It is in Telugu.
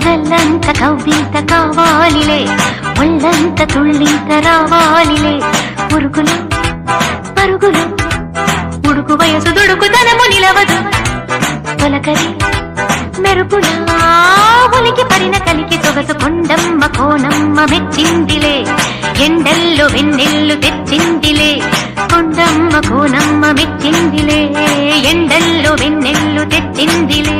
గల్లంత కవ్వింత కావాలిలే, ఒళ్ళంత తుళ్ళింత రావాలిలే. పురుగులు పరుగులు ఉడుకు వయసు దుడుకుతనము నిలవదు. తొలకరి మెరుపులా ఉలికి పరిన కలికి సొగసు కొండమ్మ కోనమ్మ మెచ్చిందిలే. ఎండల్లో వెన్నెల్లు తెచ్చిందిలే, కొండమ్మ కోనమ్మ మెచ్చిందిలే. ఎండల్లో వెన్నెల్లు తెచ్చిందిలే.